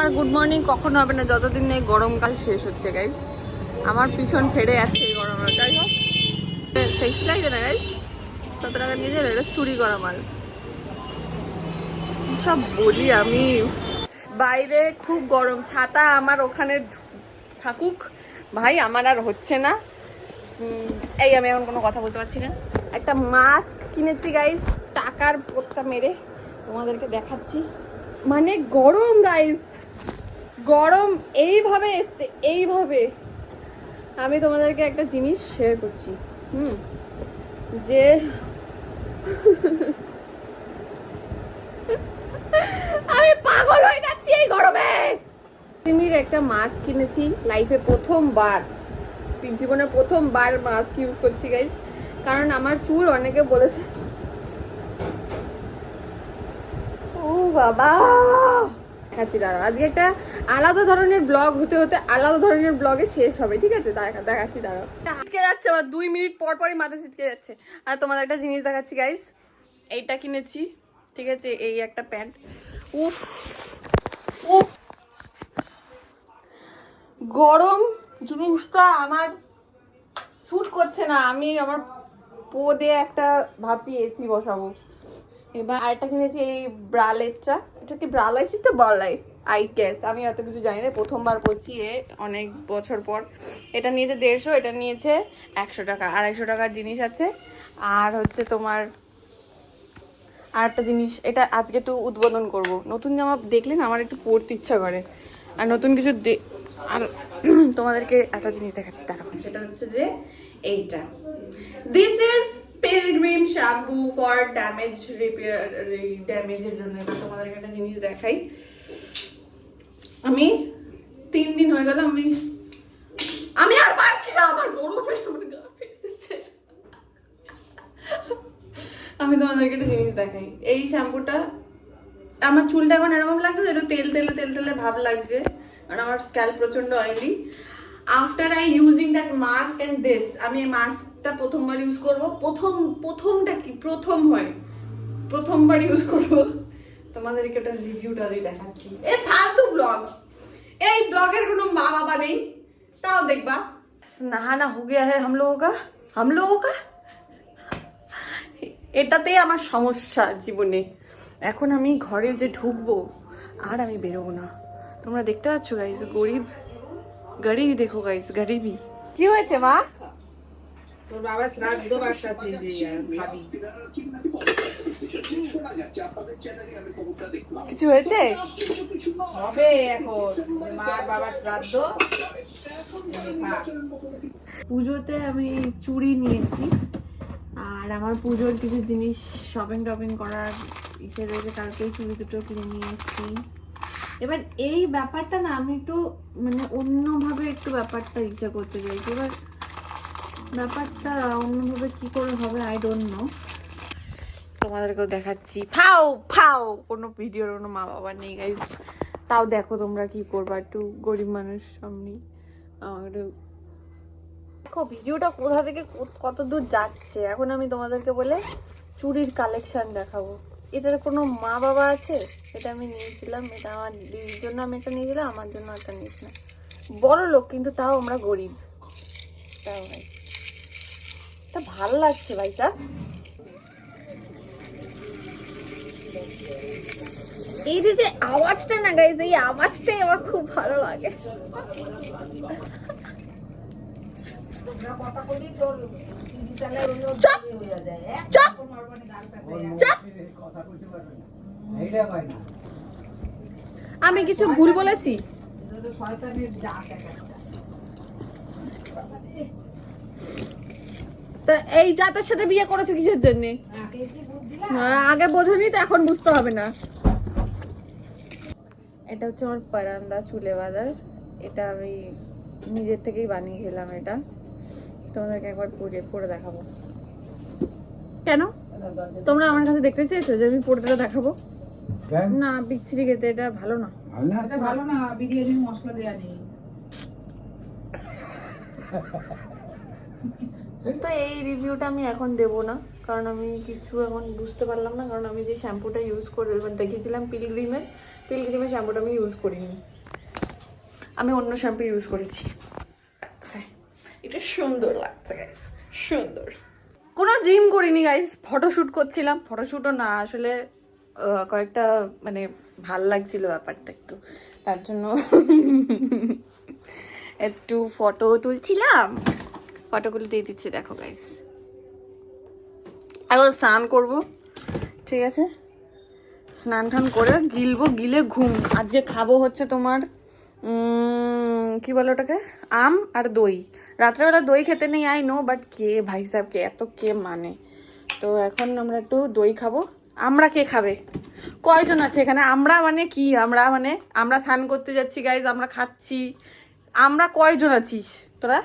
আর good morning কখনো হবে না যতদিন এই গরমকাল শেষ হচ্ছে গাইস। আমার পিছন ফেড়ে যাচ্ছে এই গরমে। যাই হোক সেক্সি লাগছে না গাইস? 100 টাকা নিয়ে যাবে, এটা চুরি করা মাল। সব বলি আমি, বাইরে খুব গরম, ছাতা আমার ওখানে থাকুক ভাই, আমার আর হচ্ছে না। এই আমি এখন কোনো কথা বলতে পারছি না। একটা মাস্ক কিনেছি গাইস, টাকার পোটটা মেরে তোমাদেরকে দেখাচ্ছি। মানে গরম গাইস, গরম এইভাবে এসছে, এইভাবে। আমি তোমাদেরকে একটা জিনিস শেয়ার করছি, যে আমি পাগল হয়ে যাচ্ছি এই গরমে। সিমির একটা মাস্ক কিনেছি, লাইফে প্রথমবার, জীবনে প্রথমবার মাস্ক ইউজ করছি গাইস। কারণ আমার চুল অনেকে বলেছে, ও বাবা দেখাচ্ছি দাঁড়াও। আজকে একটা আলাদা ধরনের ব্লগ হতে হতে আলাদা ধরনের ব্লগে শেষ হবে, ঠিক আছে? দেখাচ্ছি দাঁড়াও। আটকে যাচ্ছে আবার 2 মিনিট পর পরই মাথা ছিটকে যাচ্ছে। আর তোমাদের একটা জিনিস দেখাচ্ছি গাইস, এইটা কিনেছি, ঠিক আছে? এই একটা প্যান্ট, উফ উফ গরম জিনিসটা আমার স্যুট করছে না। আমি আমার পোদে একটা ভাবছি এসি বসাবো। এবার আরেকটা কিনেছি এই ব্রালেটটা, এটা কি ব্রালাই তো বলাই আই গেস, আমি অত কিছু জানি না, প্রথমবার করছি অনেক বছর পর। এটা নিয়েছে 150, এটা নিয়েছে 100 টাকা। 250 টাকার জিনিস আছে। আর হচ্ছে তোমার আর একটা জিনিস, এটা আজকে একটু উদ্বোধন করব। নতুন জামা দেখলে না আমার একটু পরতে ইচ্ছা করে, আর নতুন কিছু আর তোমাদেরকে একটা জিনিস দেখাচ্ছি তারপর। সেটা হচ্ছে যে এইটা, this is pilgrim shampoo for damage repair, ড্যামেজের জন্য। এবার তোমাদেরকে একটা জিনিস দেখাই, আমি 3 দিন হয়ে গেল আমি আর পারছি না, আমার গরমে আমার গা ফেটে যাচ্ছে। আমি তোমাদেরকে একটা জিনিস দেখাই, এই শ্যাম্পুটা, আমার চুলটা এখন এরকম লাগছে, একটু তেল তেলে ভাব লাগছে, কারণ আমার স্ক্যাল্প প্রচন্ড oily. After I using that mask and this, আমি এই মাস্কটা প্রথমবার ইউজ করবো। প্রথমটা কি প্রথম হয়, প্রথমবার ইউজ করবো। তোমাদেরকে ওটা রিভিউটা দিয়ে দেখাচ্ছি। এ ফালতু ব্লগ, এই ব্লগের কোনো মা বাবা নেই, তাও দেখবা। নহানা হো গিয়া হ্যায় হাম লোগোं का। এটাতেই আমার সমস্যা জীবনে। এখন আমি ঘরে যে ঢুকবো আর আমি বেরোবো না। তোমরা দেখতে পাচ্ছ গাইস, গরিব দেখো গাইস, গরিবই। কি হয়েছে মা? তোর বাবা শ্রাদ্ধ বাসাতে যে খাবি, কিছু হয়েছে? হবে এখন মার বাবার শ্রাদ্ধ। পুজোতে আমি চুড়ি নিয়েছি, আর আমার পুজোর কিছু জিনিস শপিং করার ইচ্ছে রয়েছে, কালকেই চুড়ি দুটো কিনে নিয়ে এসেছি। এবার এই ব্যাপারটা না আমি একটু মানে অন্যভাবে একটু ব্যাপারটা ইচ্ছা করতে চাইছি। এবার ব্যাপারটা অন্যভাবে কি করে হবে আই ডোন্ট নো। তোমাদেরকেও দেখাচ্ছি, ফাও কোনো ভিডিওর কোনো মা বাবা নেই গাইস, তাও দেখো তোমরা কি করবা, একটু গরিব মানুষ সামনে আমার দেখো ভিডিওটা কোথা থেকে কত দূর যাচ্ছে। এখন আমি তোমাদেরকে বলে চুড়ির কালেকশন দেখাবো। এটার কোনো মা বাবা আছে? এটা আমি নিয়েছিলাম, এটা আমার দিদির জন্য আমি একটা নিয়েছিলাম, আমার জন্য একটা নিয়েছিলাম। বড় লোক কিন্তু তাও আমরা গরিব, তাও ভাই তা ভালো লাগছে ভাই। স্যার এই যে আওয়াজটা না গাইজ, এই আওয়াজটাই আমার খুব ভালো লাগে। আমি কিছু ভুল বলেছি? তা এই জাতের সাথে বিয়ে করেছো কিসের জন্য? আগে বোঝনি তো এখন বুঝতে হবে না। এটা হচ্ছে আমার পারান্দা চুলে বাঁধার, এটা আমি নিজের থেকেই বানিয়েছিলাম। এটা তোমাদেরকে একবার পরে দেখাবো। কেন তোমরা আমার কাছে দেখতে চেয়েছো যে আমি পরেটা দেখাবো? না বিচ্ছিরি খেতে, এটা ভালো না। এটা ভালো না, বিরিয়ানির মশলা দেয়া নেই। তো এই রিভিউটা আমি এখন দেব না, কারণ আমি কিছু এখন বুঝতে পারলাম না। কারণ আমি যে শ্যাম্পুটা ইউজ করে দেখিয়েছিলাম পিলগ্রিমের শ্যাম্পুটা আমি ইউজ করিনি। আমি অন্য শ্যাম্পু ইউজ করেছি। আচ্ছা এটা সুন্দর লাগছে গাইস, সুন্দর। কোনো জিম করিনি গাইস, ফটোশুট করছিলাম। ফটোশুটও না আসলে কয়েকটা মানে ভাল লাগছিল ব্যাপারটা একটু, তার জন্য একটু ফটো তুলছিলাম। ফটোগুলো দিয়ে দিচ্ছি দেখো গাইস। এখন স্নান করবো, ঠিক আছে? স্নান টান করে গিলবো, গিলে ঘুম। আজকে খাবো হচ্ছে তোমার কি বলো ওটাকে, আম আর দই। রাত্রেবেলা দই খেতে নেই আই নো, বাট কে ভাই সাহেব কে এত কে মানে। তো এখন আমরা একটু দই খাবো। আমরা কে খাবে, কয়জন আছে এখানে? আমরা মানে কি, আমরা মানে আমরা স্নান করতে যাচ্ছি গাইজ, আমরা খাচ্ছি। আমরা কয়জন আছিস তোরা?